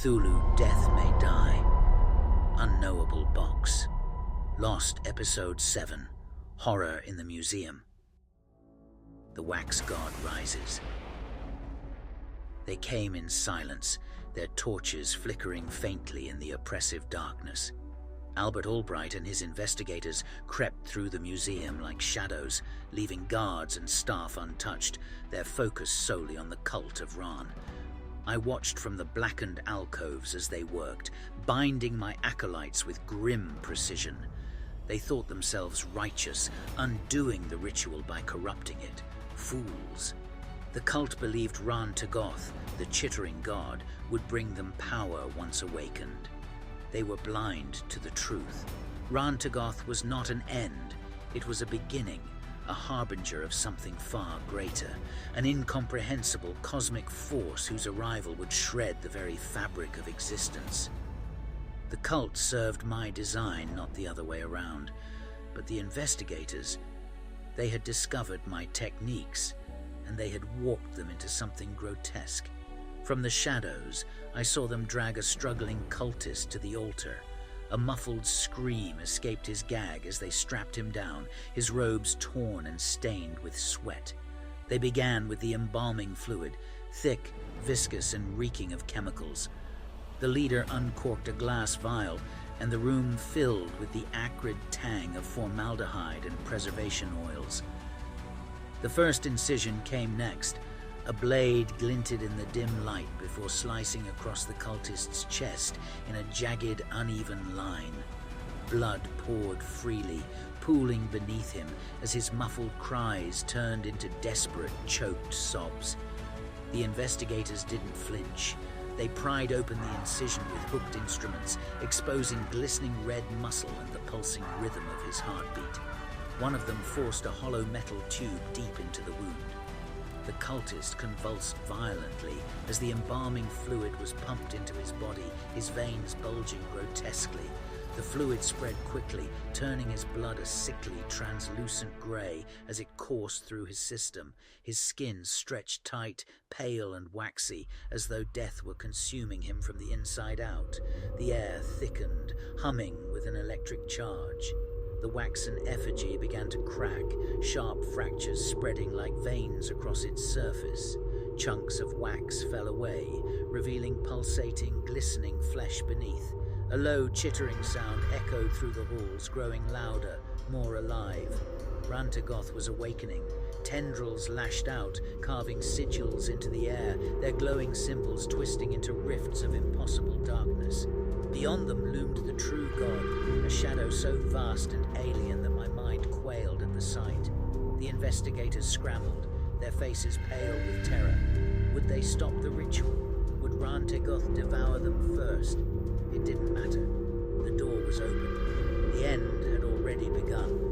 Cthulhu, Death May Die. Unknowable Box. Lost Episode 7. Horror in the Museum. The wax god rises. They came in silence, their torches flickering faintly in the oppressive darkness. Albright and his investigators crept through the museum like shadows, leaving guards and staff untouched, their focus solely on the cult of Rhan. I watched from the blackened alcoves as they worked, binding my acolytes with grim precision. They thought themselves righteous, undoing the ritual by corrupting it. Fools. The cult believed Rhan-Tegoth, the chittering god, would bring them power once awakened. They were blind to the truth. Rhan-Tegoth was not an end, it was a beginning, a harbinger of something far greater, an incomprehensible cosmic force whose arrival would shred the very fabric of existence. The cult served my design, not the other way around, but the investigators, they had discovered my techniques, and they had warped them into something grotesque. From the shadows, I saw them drag a struggling cultist to the altar. A muffled scream escaped his gag as they strapped him down, his robes torn and stained with sweat. They began with the embalming fluid, thick, viscous, and reeking of chemicals. The leader uncorked a glass vial, and the room filled with the acrid tang of formaldehyde and preservation oils. The first incision came next. A blade glinted in the dim light before slicing across the cultist's chest in a jagged, uneven line. Blood poured freely, pooling beneath him as his muffled cries turned into desperate, choked sobs. The investigators didn't flinch. They pried open the incision with hooked instruments, exposing glistening red muscle and the pulsing rhythm of his heartbeat. One of them forced a hollow metal tube deep into the wound. The cultist convulsed violently as the embalming fluid was pumped into his body, his veins bulging grotesquely. The fluid spread quickly, turning his blood a sickly, translucent grey as it coursed through his system. His skin stretched tight, pale and waxy, as though death were consuming him from the inside out. The air thickened, humming with an electric charge. The waxen effigy began to crack, sharp fractures spreading like veins across its surface. Chunks of wax fell away, revealing pulsating, glistening flesh beneath. A low, chittering sound echoed through the halls, growing louder, more alive. Rhan-Tegoth was awakening. Tendrils lashed out, carving sigils into the air, their glowing symbols twisting into rifts of impossible darkness. Beyond them loomed the true god, a shadow so vast and alien that my mind quailed at the sight. The investigators scrambled, their faces pale with terror. Would they stop the ritual? Would Rhan-Tegoth devour them first? It didn't matter. The door was open. The end had already begun.